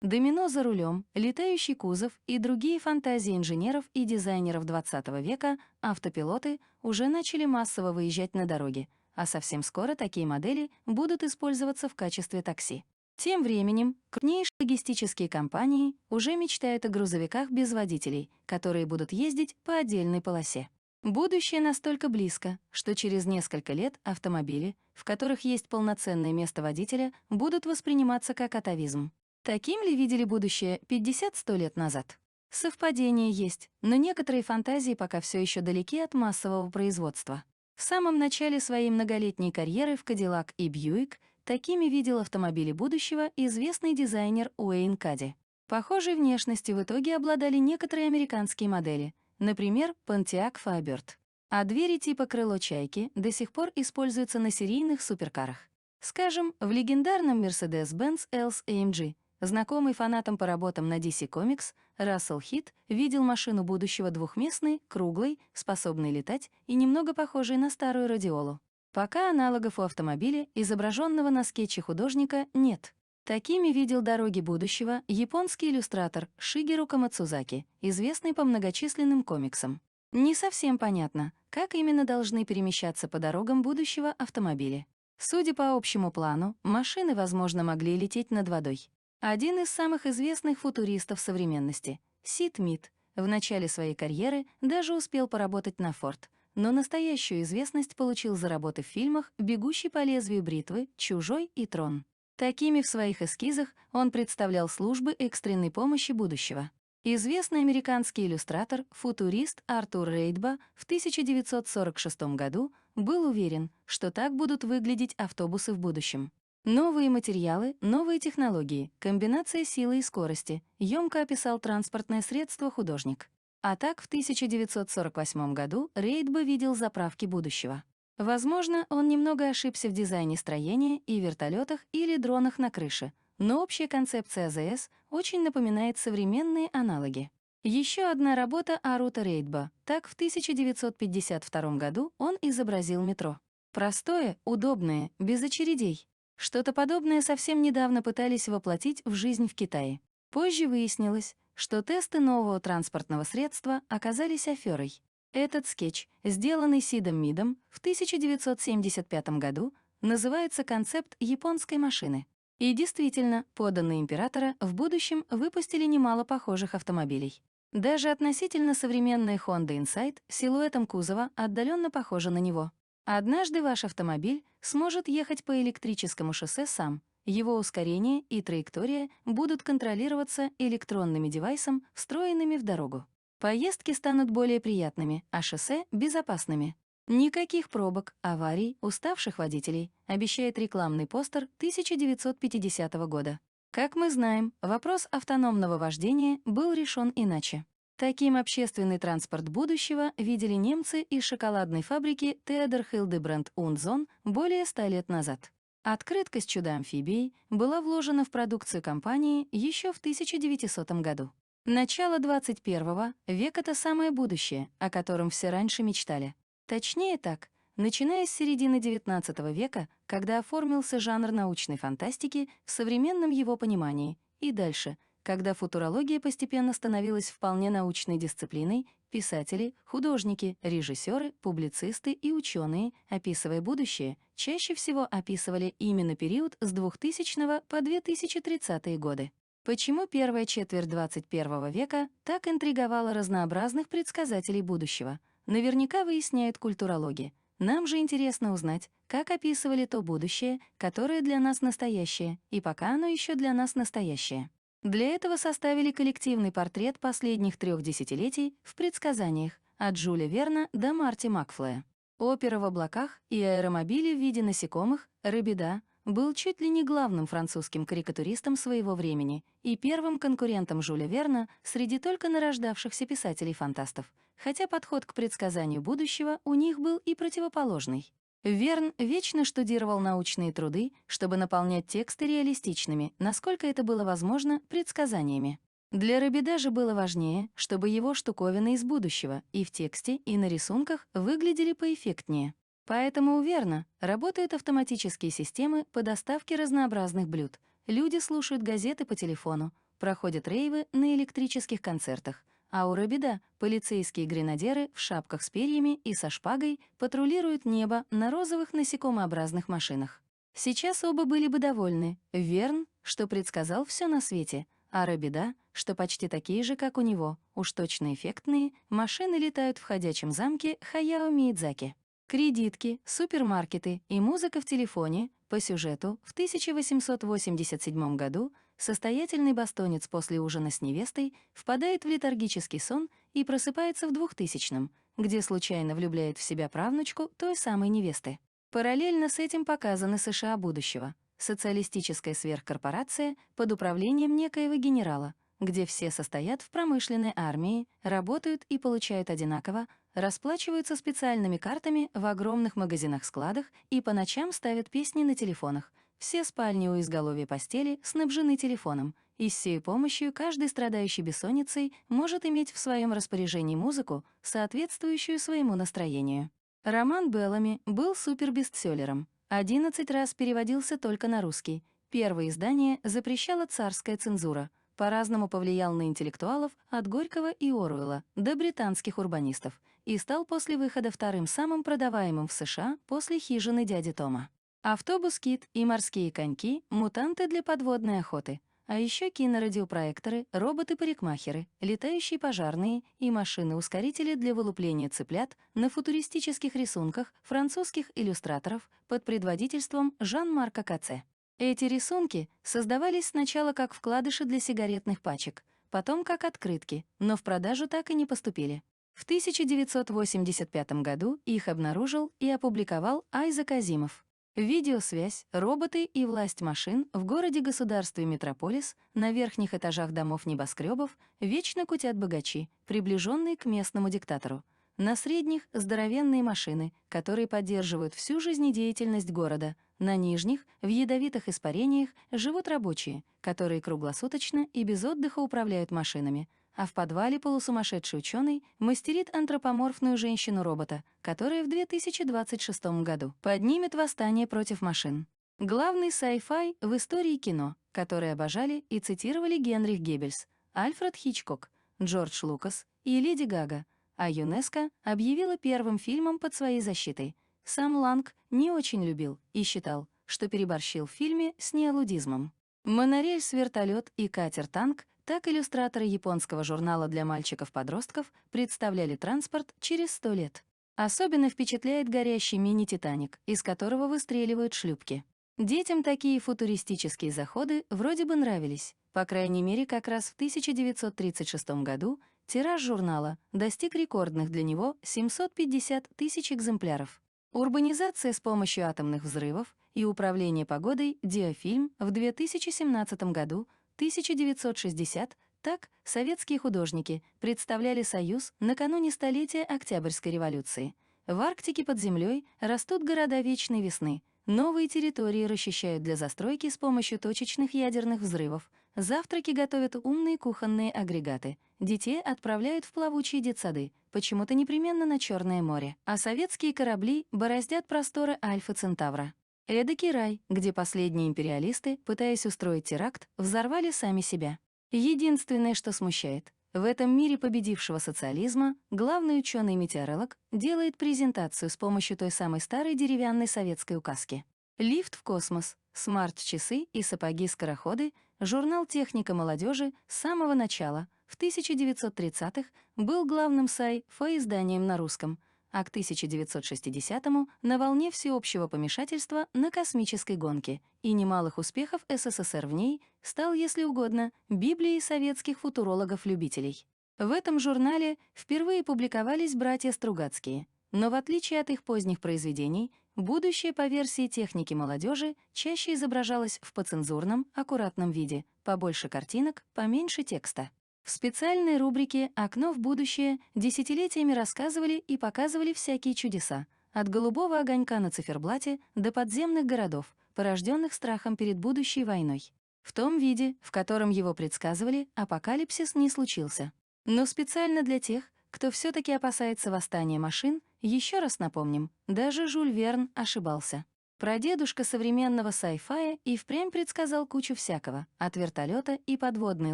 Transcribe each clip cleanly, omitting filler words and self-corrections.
Домино за рулем, летающий кузов и другие фантазии инженеров и дизайнеров XX века, автопилоты уже начали массово выезжать на дороги, а совсем скоро такие модели будут использоваться в качестве такси. Тем временем крупнейшие логистические компании уже мечтают о грузовиках без водителей, которые будут ездить по отдельной полосе. Будущее настолько близко, что через несколько лет автомобили, в которых есть полноценное место водителя, будут восприниматься как атовизм. Таким ли видели будущее 50-100 лет назад? Совпадения есть, но некоторые фантазии пока все еще далеки от массового производства. В самом начале своей многолетней карьеры в Cadillac и Buick такими видел автомобили будущего известный дизайнер Уэйн Кадди. Похожей внешностью в итоге обладали некоторые американские модели, например, Pontiac Firebird. А двери типа крыло чайки до сих пор используются на серийных суперкарах. Скажем, в легендарном Mercedes-Benz ELS-AMG знакомый фанатам по работам на DC Comics, Рассел Хит видел машину будущего двухместной, круглой, способной летать и немного похожей на старую радиолу. Пока аналогов у автомобиля, изображенного на скетче художника, нет. Такими видел дороги будущего японский иллюстратор Шигеру Камацузаки, известный по многочисленным комиксам. Не совсем понятно, как именно должны перемещаться по дорогам будущего автомобили. Судя по общему плану, машины, возможно, могли лететь над водой. Один из самых известных футуристов современности, Сид Мит, в начале своей карьеры даже успел поработать на Ford, но настоящую известность получил за работы в фильмах «Бегущий по лезвию бритвы», «Чужой» и «Трон». Такими в своих эскизах он представлял службы экстренной помощи будущего. Известный американский иллюстратор, футурист Артур Рейдба в 1946 году был уверен, что так будут выглядеть автобусы в будущем. Новые материалы, новые технологии, комбинация силы и скорости, ёмко описал транспортное средство художник. А так в 1948 году Рейдба видел заправки будущего. Возможно, он немного ошибся в дизайне строения и вертолетах или дронах на крыше, но общая концепция АЗС очень напоминает современные аналоги. Еще одна работа Арута Рейдба. Так, в 1952 году он изобразил метро. Простое, удобное, без очередей. Что-то подобное совсем недавно пытались воплотить в жизнь в Китае. Позже выяснилось, что тесты нового транспортного средства оказались аферой. Этот скетч, сделанный Сидом Мидом в 1975 году, называется «Концепт японской машины». И действительно, подданные императора в будущем выпустили немало похожих автомобилей. Даже относительно современная Honda Insight силуэтом кузова отдаленно похожа на него. Однажды ваш автомобиль сможет ехать по электрическому шоссе сам. Его ускорение и траектория будут контролироваться электронными девайсом, встроенными в дорогу. Поездки станут более приятными, а шоссе — безопасными. Никаких пробок, аварий, уставших водителей, обещает рекламный постер 1950 года. Как мы знаем, вопрос автономного вождения был решен иначе. Таким общественный транспорт будущего видели немцы из шоколадной фабрики Theodor Hildebrandt und Sohn более 100 лет назад. Открытка с чудо-амфибией была вложена в продукцию компании еще в 1900 году. Начало 21 века — это самое будущее, о котором все раньше мечтали. Точнее так, начиная с середины XIX века, когда оформился жанр научной фантастики в современном его понимании, и дальше, когда футурология постепенно становилась вполне научной дисциплиной, писатели, художники, режиссеры, публицисты и ученые, описывая будущее, чаще всего описывали именно период с 2000 по 2030 годы. Почему первая четверть 21 века так интриговала разнообразных предсказателей будущего? Наверняка выясняют культурологи. Нам же интересно узнать, как описывали то будущее, которое для нас настоящее, и пока оно еще для нас настоящее. Для этого составили коллективный портрет последних 3 десятилетий в предсказаниях от Жюля Верна до Марти Макфлая. Опера в облаках и аэромобили в виде насекомых, Рабида, был чуть ли не главным французским карикатуристом своего времени и первым конкурентом Жюля Верна среди только нарождавшихся писателей-фантастов, хотя подход к предсказанию будущего у них был и противоположный. Верн вечно штудировал научные труды, чтобы наполнять тексты реалистичными, насколько это было возможно, предсказаниями. Для Рабида же было важнее, чтобы его штуковины из будущего и в тексте, и на рисунках выглядели поэффектнее. Поэтому у Верна работают автоматические системы по доставке разнообразных блюд. Люди слушают газеты по телефону. проходят рейвы на электрических концертах, а у Робида полицейские гренадеры в шапках с перьями и со шпагой патрулируют небо на розовых насекомообразных машинах. Сейчас оба были бы довольны. Верн, что предсказал все на свете, а Робида, что почти такие же, как у него, уж точно эффектные, машины летают в ходячем замке Хаяо Миядзаки. Кредитки, супермаркеты и музыка в телефоне. По сюжету, в 1887 году состоятельный бостонец после ужина с невестой впадает в летаргический сон и просыпается в 2000-м, где случайно влюбляет в себя правнучку той самой невесты. Параллельно с этим показаны США будущего. Социалистическая сверхкорпорация под управлением некоего генерала, где все состоят в промышленной армии, работают и получают одинаково, расплачиваются специальными картами в огромных магазинах-складах и по ночам ставят песни на телефонах. Все спальни у изголовья постели снабжены телефоном, и с сей помощью каждый страдающий бессонницей может иметь в своем распоряжении музыку, соответствующую своему настроению. Роман Беллами был супербестселлером. 11 раз переводился только на русский. Первое издание запрещала царская цензура. По-разному повлиял на интеллектуалов от Горького и Оруэлла до британских урбанистов и стал после выхода вторым самым продаваемым в США после «Хижины дяди Тома». «Автобус Кит» и «Морские коньки» — мутанты для подводной охоты. А еще кинорадиопроекторы, роботы-парикмахеры, летающие пожарные и машины-ускорители для вылупления цыплят на футуристических рисунках французских иллюстраторов под предводительством Жан-Марка Кацце. Эти рисунки создавались сначала как вкладыши для сигаретных пачек, потом как открытки, но в продажу так и не поступили. В 1985 году их обнаружил и опубликовал Айзек Азимов. Видеосвязь, роботы и власть машин в городе-государстве Метрополис на верхних этажах домов-небоскребов вечно кутят богачи, приближенные к местному диктатору. На средних — здоровенные машины, которые поддерживают всю жизнедеятельность города. На нижних, в ядовитых испарениях, живут рабочие, которые круглосуточно и без отдыха управляют машинами. А в подвале полусумасшедший ученый мастерит антропоморфную женщину-робота, которая в 2026 году поднимет восстание против машин. Главный sci-fi в истории кино, который обожали и цитировали Генрих Геббельс, Альфред Хичкок, Джордж Лукас и Леди Гага, а ЮНЕСКО объявила первым фильмом под своей защитой. Сам Ланг не очень любил и считал, что переборщил в фильме с неолудизмом. Монорельс, вертолет и катер-танк, так иллюстраторы японского журнала для мальчиков-подростков представляли транспорт через 100 лет. Особенно впечатляет горящий мини-Титаник, из которого выстреливают шлюпки. Детям такие футуристические заходы вроде бы нравились. По крайней мере, как раз в 1936 году тираж журнала достиг рекордных для него 750 тысяч экземпляров. Урбанизация с помощью атомных взрывов и управление погодой «Диафильм» в 2017 году, 1960, так советские художники представляли Союз накануне столетия Октябрьской революции. В Арктике под землей растут города вечной весны, новые территории расчищают для застройки с помощью точечных ядерных взрывов, завтраки готовят умные кухонные агрегаты, детей отправляют в плавучие детсады, почему-то непременно на Черное море, а советские корабли бороздят просторы Альфа Центавра. Эдакий рай, где последние империалисты, пытаясь устроить теракт, взорвали сами себя. Единственное, что смущает, в этом мире победившего социализма главный ученый-метеоролог делает презентацию с помощью той самой старой деревянной советской указки. Лифт в космос, смарт-часы и сапоги-скороходы, журнал «Техника молодежи» с самого начала, в 1930-х, был главным sci-fi изданием на русском, а к 1960-му на волне всеобщего помешательства на космической гонке и немалых успехов СССР в ней стал, если угодно, Библией советских футурологов-любителей. В этом журнале впервые публиковались братья Стругацкие, но в отличие от их поздних произведений, будущее по версии техники молодежи чаще изображалось в поцензурном, аккуратном виде, побольше картинок, поменьше текста. В специальной рубрике «Окно в будущее» десятилетиями рассказывали и показывали всякие чудеса, от голубого огонька на циферблате до подземных городов, порожденных страхом перед будущей войной. В том виде, в котором его предсказывали, апокалипсис не случился. Но специально для тех, кто все-таки опасается восстания машин, еще раз напомним, даже Жюль Верн ошибался. Прадедушка современного sci-fi и впрямь предсказал кучу всякого, от вертолета и подводной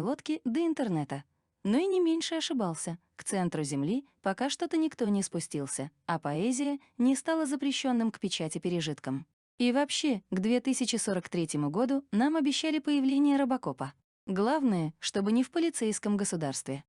лодки до интернета. Но и не меньше ошибался. К центру Земли пока что-то никто не спустился, а поэзия не стала запрещенным к печати пережитком. И вообще, к 2043 году нам обещали появление робокопа. Главное, чтобы не в полицейском государстве.